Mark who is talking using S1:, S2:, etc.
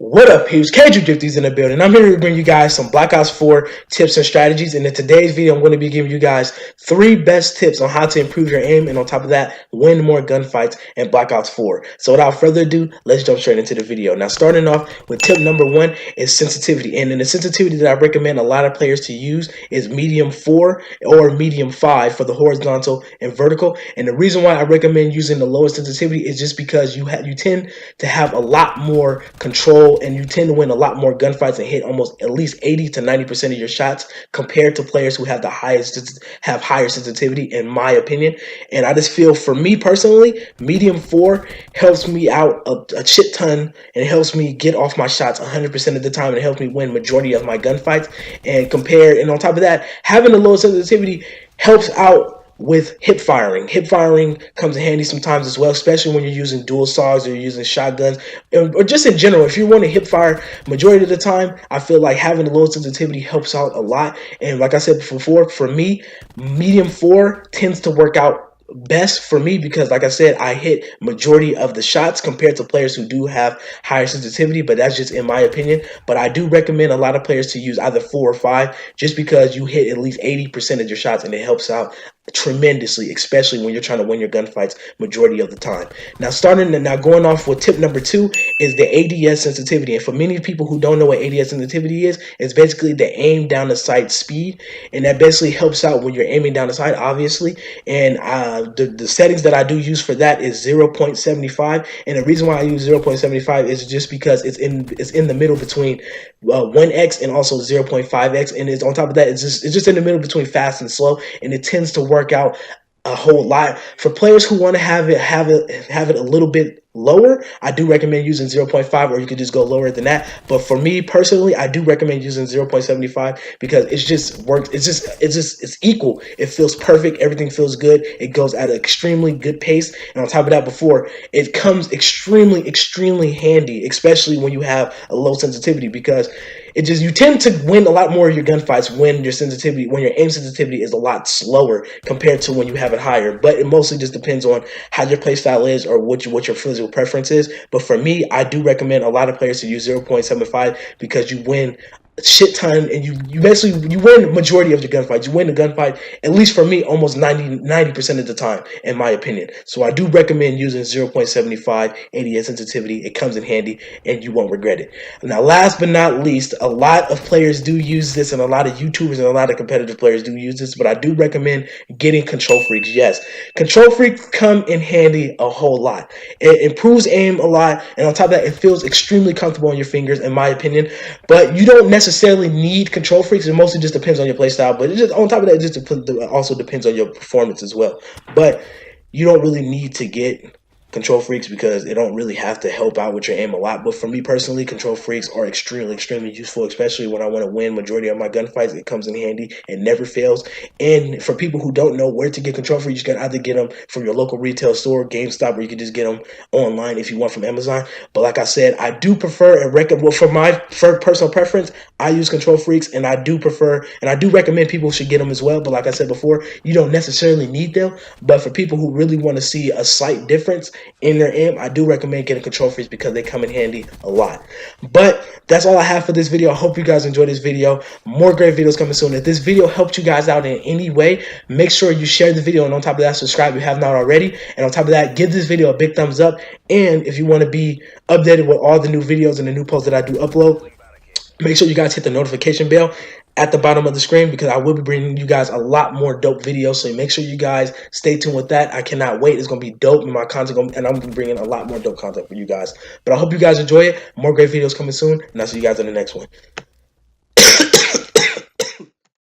S1: What up, peeps? KgDriftyy in the building. I'm here to bring you guys some Black Ops 4 tips and strategies. And in today's video, I'm going to be giving you guys 3 best tips on how to improve your aim and on top of that, win more gunfights in Black Ops 4. So without further ado, let's jump straight into the video. Now, starting off with tip number 1 is sensitivity. And in the sensitivity that I recommend a lot of players to use is medium 4 or medium 5 for the horizontal and vertical. And the reason why I recommend using the lowest sensitivity is just because you tend to have a lot more control and you tend to win a lot more gunfights and hit almost at least 80 to 90% of your shots compared to players who have higher sensitivity, in my opinion. And I just feel, for me personally, medium 4 helps me out a shit ton, and it helps me get off my shots 100% of the time, and it helps me win majority of my gunfights. And on top of that, having the low sensitivity helps out with hip firing. Hip firing comes in handy sometimes as well, especially when you're using dual saws or you're using shotguns, or just in general. If you want to hip fire majority of the time, I feel like having a low sensitivity helps out a lot. And like I said before, for me, medium 4 tends to work out best for me because, like I said, I hit majority of the shots compared to players who do have higher sensitivity, but that's just in my opinion. But I do recommend a lot of players to use either 4 or 5 just because you hit at least 80% of your shots, and it helps out tremendously, especially when you're trying to win your gunfights majority of the time. Now going off with tip number 2 is the ADS sensitivity. And for many people who don't know what ADS sensitivity is, it's basically the aim down the sight speed, and that basically helps out when you're aiming down the sight, obviously. And the settings that I do use for that is 0.75, and the reason why I use 0.75 is just because it's in the middle between 1x and also 0.5x, and it's on top of that, it's just in the middle between fast and slow, and it tends to work out a whole lot. For players who want to have it a little bit lower, I do recommend using 0.5, or you could just go lower than that. But for me personally, I do recommend using 0.75 because it just works. It's equal. It feels perfect. Everything feels good. It goes at an extremely good pace. And on top of that, it comes extremely handy, especially when you have a low sensitivity, because you tend to win a lot more of your gunfights when your aim sensitivity is a lot slower compared to when you have it higher. But it mostly just depends on how your playstyle is or what your physical preference is. But for me, I do recommend a lot of players to use 0.75 because you win a shit ton, and you win majority of the gunfights. You win the gunfight, at least for me, almost 90% of the time, in my opinion. So I do recommend using 0.75 ADS sensitivity. It comes in handy, and you won't regret it. Now, last but not least, a lot of players do use this, and a lot of YouTubers and a lot of competitive players do use this, but I do recommend getting control freaks. Yes, control freaks come in handy a whole lot. It improves aim a lot, and on top of that, it feels extremely comfortable on your fingers, in my opinion. But you don't necessarily need control freaks. It mostly just depends on your playstyle, but on top of that, it also depends on your performance as well. But you don't really need to get control freaks because it don't really have to help out with your aim a lot. But for me personally, control freaks are extremely useful, especially when I want to win majority of my gunfights. It comes in handy. It never fails. And for people who don't know where to get control freaks, you can either get them from your local retail store, GameStop, or you can just get them online if you want from Amazon. But like I said, I do prefer and recommend, well, for my personal preference, I use control freaks, and I do recommend people should get them as well. But like I said before, you don't necessarily need them. But for people who really want to see a slight difference in their aim, I do recommend getting control freaks because they come in handy a lot. But that's all I have for this video. I hope you guys enjoyed this video. More great videos coming soon. If this video helped you guys out in any way, make sure you share the video, and on top of that, subscribe if you have not already. And on top of that, give this video a big thumbs up. And if you want to be updated with all the new videos and the new posts that I do upload, make sure you guys hit the notification bell at the bottom of the screen, because I will be bringing you guys a lot more dope videos. So make sure you guys stay tuned with that. I cannot wait. It's going to be dope, and my content, and I'm going to be bringing a lot more dope content for you guys. But I hope you guys enjoy it. More great videos coming soon, and I'll see you guys in the next one.